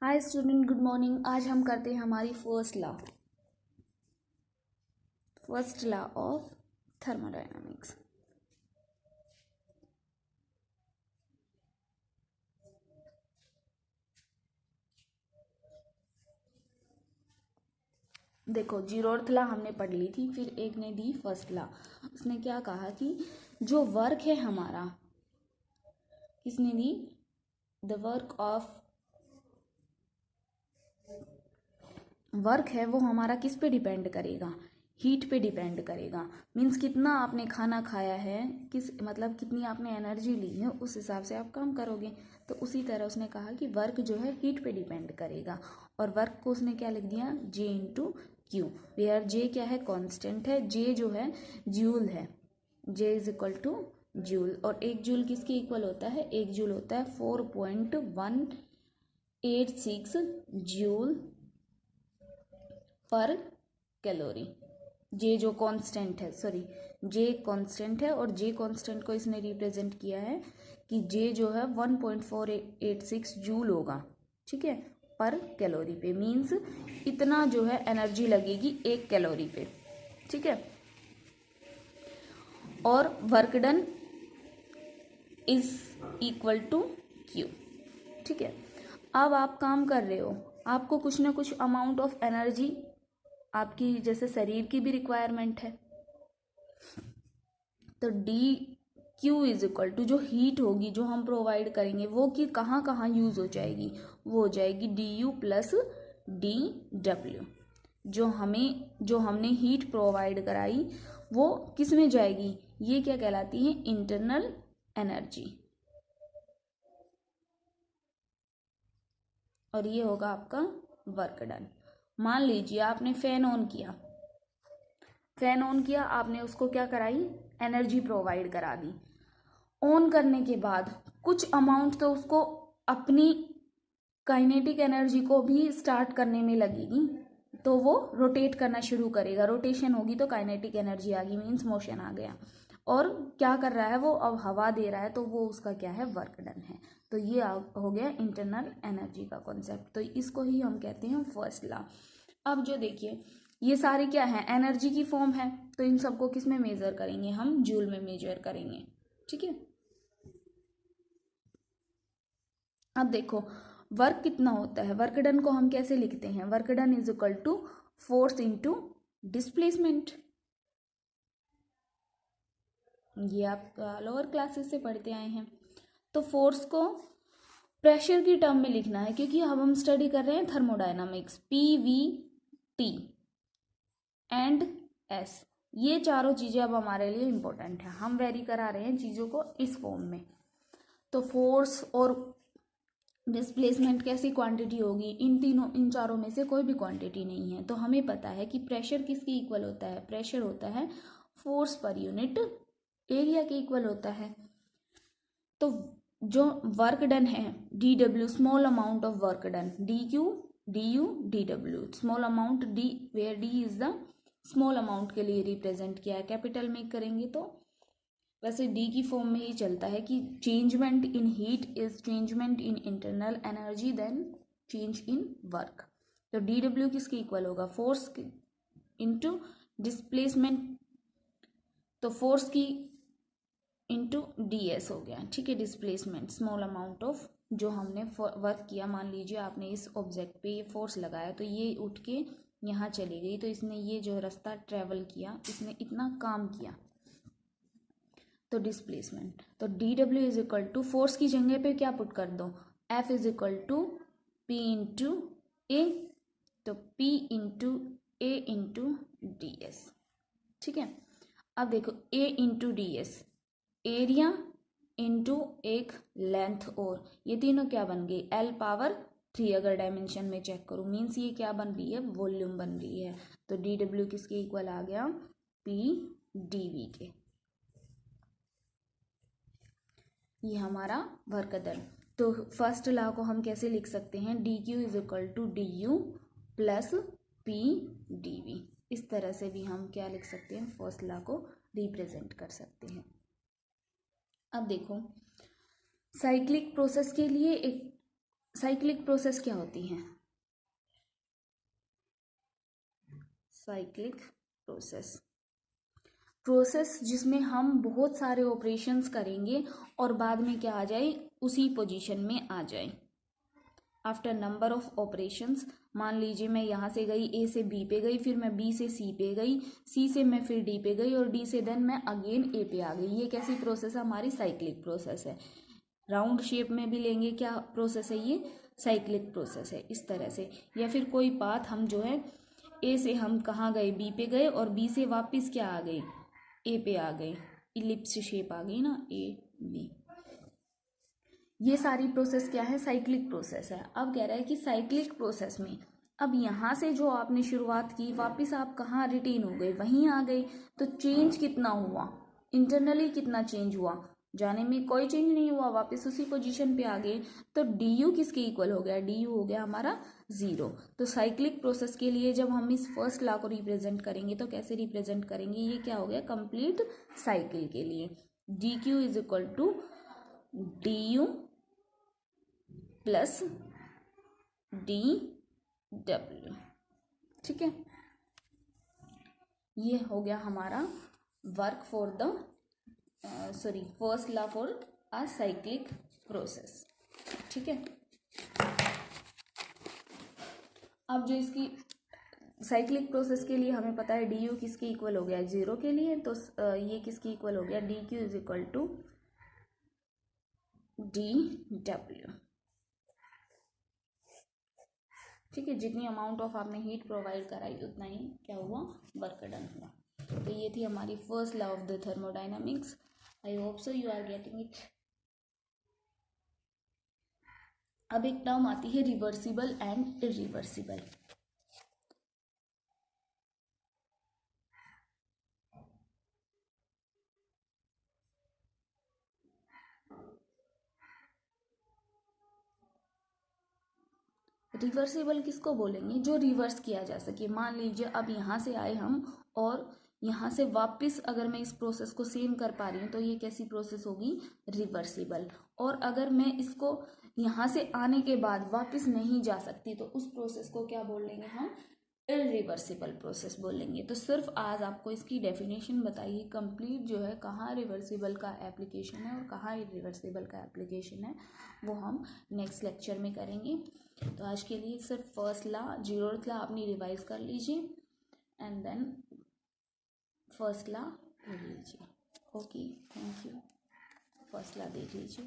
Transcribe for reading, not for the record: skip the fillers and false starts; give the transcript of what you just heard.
Hi student, good morning. आज हम करते हैं हमारी फर्स्ट लॉ ऑफ थर्मोडायनामिक्स। देखो, जीरोथ लॉ हमने पढ़ ली थी, फिर एक ने दी फर्स्ट लॉ। उसने क्या कहा कि जो वर्क है हमारा, किसने दी? वर्क है वो हमारा किस पे डिपेंड करेगा? हीट पे डिपेंड करेगा। मीन्स कितना आपने खाना खाया है, मतलब कितनी आपने एनर्जी ली है, उस हिसाब से आप काम करोगे। तो उसी तरह उसने कहा कि वर्क जो है हीट पे डिपेंड करेगा, और वर्क को उसने क्या लिख दिया? J into Q, where J क्या है? कांस्टेंट है। J जो है जूल है, J is equal two joule. और एक जूल किसके इक्वल होता है? एक जूल होता है 4.186 जूल पर कैलोरी। जे जो कांस्टेंट है, जे कांस्टेंट है, और जे कांस्टेंट को इसने रिप्रेजेंट किया है कि जे जो है 1.486 जूल होगा, ठीक है, पर कैलोरी पे। मीन्स इतना जो है एनर्जी लगेगी एक कैलोरी पे, ठीक है। और work done is equal to Q, ठीक है। अब आप काम कर रहे हो, आपको कुछ ना कुछ अमाउंट ऑफ एनर्जी आपकी जैसे शरीर की भी रिक्वायरमेंट है, तो D Q is equal to जो हीट होगी जो हम प्रोवाइड करेंगे वो कि कहाँ कहाँ यूज हो जाएगी? वो हो जाएगी D U plus D W. जो हमने हीट प्रोवाइड कराई वो किस में जाएगी? ये क्या कहलाती है? Internal energy. और ये होगा आपका वर्क डन। मान लीजिए आपने फैन ऑन किया, आपने उसको क्या कराई? एनर्जी प्रोवाइड करा दी। ऑन करने के बाद कुछ अमाउंट तो उसको अपनी काइनेटिक एनर्जी को भी स्टार्ट करने में लगेगी, तो वो रोटेट करना शुरू करेगा। रोटेशन होगी तो काइनेटिक एनर्जी आ गई, मीन्स मोशन आ गया। और क्या कर रहा है वो? अब हवा दे रहा है, तो वो उसका क्या है? वर्क डन है। तो ये हो गया इंटरनल एनर्जी का कॉन्सेप्ट। तो इसको ही हम कहते हैं फर्स्ट लॉ। अब जो देखिए, ये सारे क्या है? एनर्जी की फॉर्म है, तो इन सबको किस में मेजर करेंगे? हम जूल में मेजर करेंगे, ठीक है। अब देखो, वर्क कितना होता है? वर्क डन को हम कैसे लिखते हैं? Work done is equal to force into displacement. ये आप लोअर क्लासेस से पढ़ते आए हैं। तो फोर्स को प्रेशर की टर्म में लिखना है, क्योंकि अब हम स्टडी कर रहे हैं thermodynamics. P V T and S, ये चारों चीजें अब हमारे लिए इंपॉर्टेंट है। हम वेरी करा रहे हैं चीजों को इस फॉर्म में। तो फोर्स और डिस्प्लेसमेंट कैसी क्वांटिटी होगी? इन चारों में से कोई भी क्वांटिटी नहीं है। तो हमें पता है कि प्रेशर किसके इक्वल होता है? प्रेशर होता है फोर्स पर यूनिट एरिया के इक्वल होता है। तो जो वर्क डन है D W, small amount of work done, D Q D U D W, small amount D, where D is the small amount के लिए रिप्रेजेंट किया है। कैपिटल में करेंगे तो वैसे डी की फॉर्म में ही चलता है कि changement in heat is changement in internal energy then change in work. तो डी डब्ल्यू किसके इक्वल होगा? फोर्स इंटू डिस्प्लेसमेंट, तो फोर्स की इंटू डी एस हो गया, ठीक है। डिस्प्लेसमेंट स्मॉल अमाउंट ऑफ जो हमने वर्क किया। मान लीजिए आपने इस ऑब्जेक्ट पे ये फोर्स लगाया, तो ये उठ के यहाँ चली गई, तो इसने ये जो रास्ता ट्रेवल किया, इसने इतना काम किया, तो डिस्प्लेसमेंट। तो D W is equal to force की जगह पे क्या पुट कर दो? F is equal to P into A, तो P into A into D S, ठीक है। अब देखो, A into D S, area into एक लेंथ, और ये तीनों क्या बन गई? एल पावर 3 अगर डायमेंशन में चेक करूँ, मीन्स ये क्या बन रही है? वॉल्यूम बन रही है। तो डी डब्ल्यू किसके इक्वल आ गया? पी डी वी के। ये हमारा वर्क डन। तो फर्स्ट लॉ को हम कैसे लिख सकते हैं? D Q is equal to D U plus P D V. इस तरह से भी हम क्या लिख सकते हैं? फर्स्ट लॉ को रिप्रेजेंट कर सकते हैं। अब देखो, साइक्लिक प्रोसेस के लिए एक साइक्लिक प्रोसेस क्या होती है? साइक्लिक प्रोसेस जिसमें हम बहुत सारे ऑपरेशंस करेंगे और बाद में क्या आ जाए, उसी पोजीशन में आ जाए। आफ्टर नंबर ऑफ ऑपरेशंस, मान लीजिए मैं यहाँ से गई, ए से बी पे गई, फिर मैं बी से सी पे गई, सी से मैं फिर डी पे गई और डी से देन मैं अगेन ए पे आ गई। ये कैसी प्रोसेस है? हमारी साइक्लिक प्रोसेस है। राउंड शेप में भी लेंगे, क्या प्रोसेस है ये? साइक्लिक प्रोसेस है, इस तरह से। या फिर कोई पाथ हम जो है ए से हम कहाँ गए, बी पे गए और बी से वापस क्या आ गए, ए पे आ गए, इलिप्स शेप आ गई ना, ए बी। ये सारी प्रोसेस क्या है? साइक्लिक प्रोसेस है। अब कह रहा है कि साइक्लिक प्रोसेस में अब यहाँ से जो आपने शुरुआत की, वापस आप कहाँ रिटेन हो गए, वहीं आ गए। तो चेंज कितना हुआ, इंटरनली कितना चेंज हुआ? जाने में कोई चेंज नहीं हुआ, वापस उसी पोजीशन पे आ गए। तो डी यू किसके इक्वल हो गया? डी यू हो गया हमारा 0। तो साइक्लिक प्रोसेस के लिए जब हम इस फर्स्ट लॉ को रिप्रेजेंट करेंगे तो कैसे रिप्रेजेंट करेंगे? ये क्या हो गया? कंप्लीट साइकिल के लिए D Q is equal to D U plus D W. ठीक है, ये हो गया हमारा work for the first law for a cyclic process. ठीक है, अब जो इसकी साइक्लिक प्रोसेस के लिए हमें पता है डी यू किसके इक्वल हो गया? 0 के लिए। तो ये किसके इक्वल हो गया? D Q is equal to D W. ठीक है, जितनी अमाउंट ऑफ आपने हीट प्रोवाइड कराई उतना ही क्या हुआ? वर्क डन हुआ। तो ये थी हमारी first law of the thermodynamics. I hope so you are getting it. अब एक टर्म आती है रिवर्सिबल एंड इरिवर्सिबल। रिवर्सिबल किसको बोलेंगे? जो रिवर्स किया जा सके। मान लीजिए अब यहाँ से आए हम और यहाँ से वापस अगर मैं इस प्रोसेस को सेम कर पा रही हूँ तो ये कैसी प्रोसेस होगी? रिवर्सिबल। और अगर मैं इसको यहाँ से आने के बाद वापस नहीं जा सकती तो उस प्रोसेस को क्या बोल लेंगे हम? इरिवर्सिबल प्रोसेस बोलेंगे। तो सिर्फ आज आपको इसकी डेफिनेशन बताइए कंप्लीट जो है, कहाँ रिवर्सिबल का एप्लीकेशन है और कहाँ इरिवर्सिबल का एप्लीकेशन है, वो हम नेक्स्ट लेक्चर में करेंगे। तो आज के लिए सिर्फ फर्स्ट लॉ, 0th लॉ अपनी रिवाइज कर लीजिए एंड देन फर्स्ट लॉ पढ़ लीजिए। Okay, thank you. First law देख लीजिए।